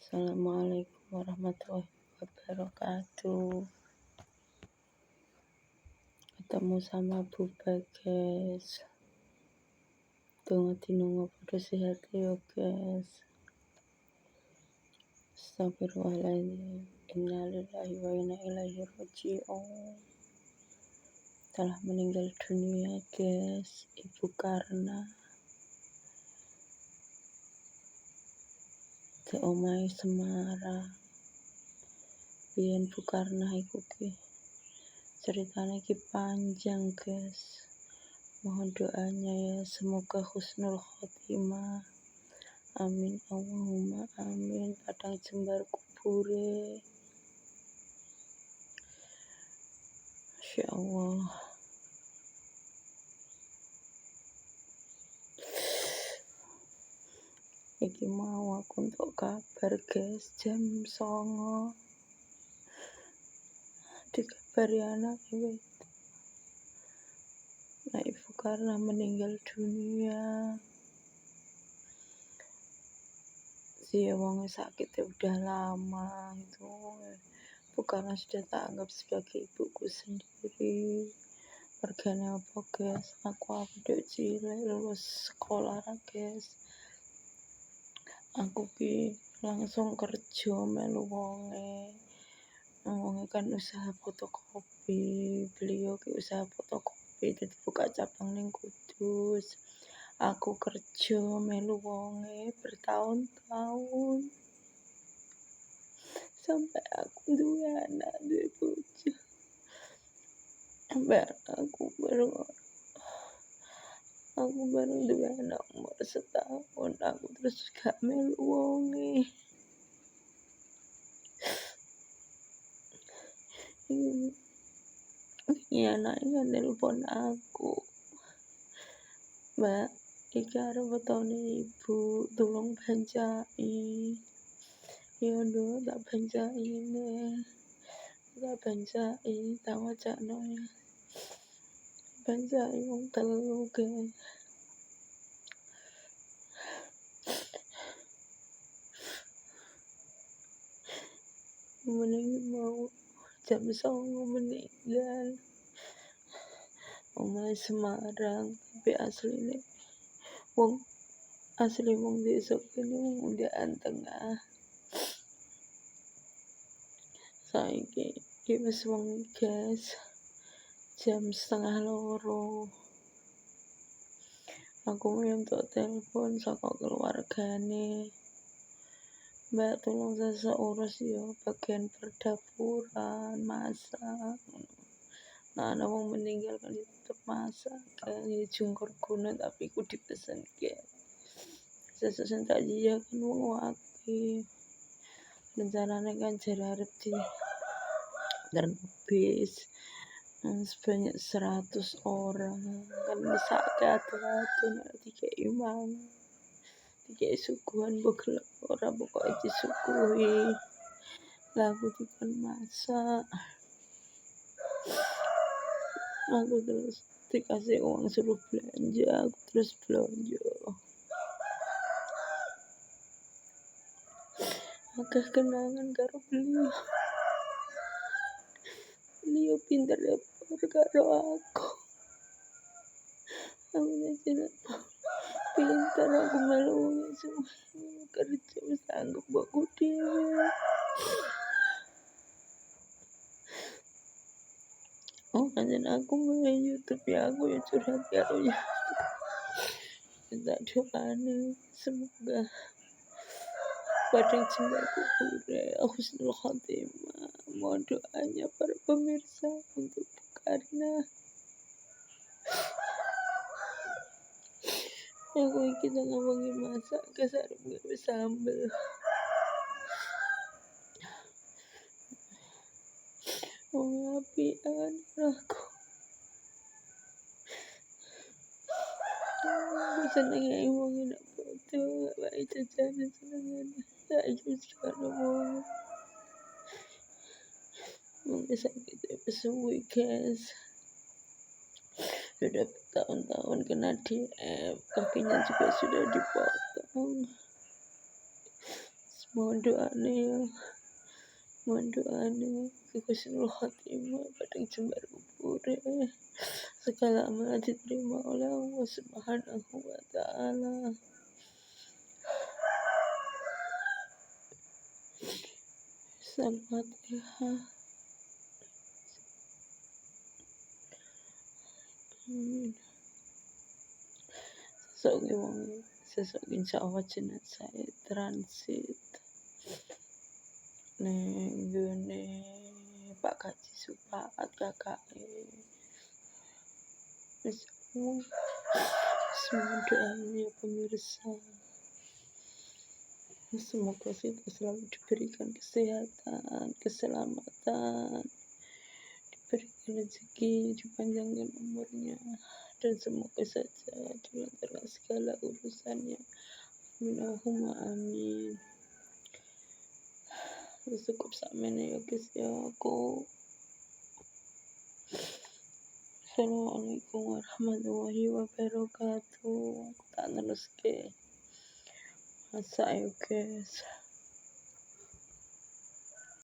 Assalamualaikum warahmatullahi wabarakatuh. Ketemu sama Bu Bagas. Tunggu dinungo pada sehat ya guys. Astagfirullahaladzim. Innalillahi wa inna ilaihi raji'un. Telah meninggal dunia guys, Ibu Karna. Di omahe Semarang. Biyen Bu Karna iku ki ceritanya ki panjang guys. Mohon doanya ya, semoga husnul khotimah. Amin Allahumma amin. Padang jembar kubure. Masya Allah. Iki mau aku untuk kabar guys, jam 09.00 dikabari anak itu. Nah, Ibu Karna meninggal dunia. Dia wong sakitnya udah lama itu. Ibu Karna sudah tak anggap sebagai ibuku sendiri. Mergane apa guys? Aku dek cilik lulus sekolah guys. Aku ki langsung kerja melu wonge. Wonge kan usaha fotokopi. Beliau ki usaha fotokopi jadi buka cabang ning Kudus. Aku kerja melu wonge bertahun-tahun. Sampai aku duwe anak, duwe bojo. Sampai aku baru duwe anak umur setahun. Aku terus gak melu wonge. Ini anaknya nelpon aku. Mbak, iki arep wetone ibu, tolong bancai. Ya ndo, tak bancai nih. Tak bancai, tak wacana ya. Bancai wong telu guys. Meninggal mau jam 09.00 meninggal. Omah Semarang, tapi asli wong desa kene wong Undaan Tengah. Saiki iki wis wengi guys. Jam 01.30. Aku entuk telepon saka keluargane. Mbak, tolong saya urus ya bagian perdapuran, masak. Nah, ada wong meninggal kan tetep masak kan ya jungkur guna tapi ku dipesen ke. Sesuatu tak iya kan wong waki. Rencananya kan jare arep di bis sebanyak 100 orang kan bisa atu-atu nek dikei mang. Dikei suguhan begelem ora pokoke disuguhi. Lah aku dikon masak. Aku terus dikasih uang suruh belanja, aku terus belanja. Agak kenangan karo beliau. Beliau pinter dapur karo aku. Aku tidak pinter aku malu semua kerja bisa anggap aku dewe. Oh kan aku main YouTube ya, aku ya curhat karo ya. Minta doanya semoga padang jembar kubure husnul khotimah. Mohon doanya para pemirsa untuk karena aku iki tengah wengi masak kesarep gawe sambel. Wong apian aku. Aku seneng wong enak foto, wae jajanan senengane. Saiki sekarang wong sakit suwi guys. Sudah bertahun-tahun kena DM, kakinya juga sudah dipotong. mohon doanya ya, mohon doanya ke husnul khotimah pada jembar kubur ya. Segala amal diterima oleh Allah Subhanahu wa Ta'ala. Al-Fatihah. Amin. Sesuk insyaallah jenazah transit ning nggone Pak Kaji Supaat kakake. Wis semua doanya pemirsa, semoga kita selalu diberikan kesehatan, keselamatan, diberikan rezeki, dipanjangkan umurnya, dan semoga saja dilancarkan segala urusannya. Allahumma amin. Cukup samene ya guys ya aku. Assalamualaikum warahmatullahi wabarakatuh. Tak terus ke masa ya guys.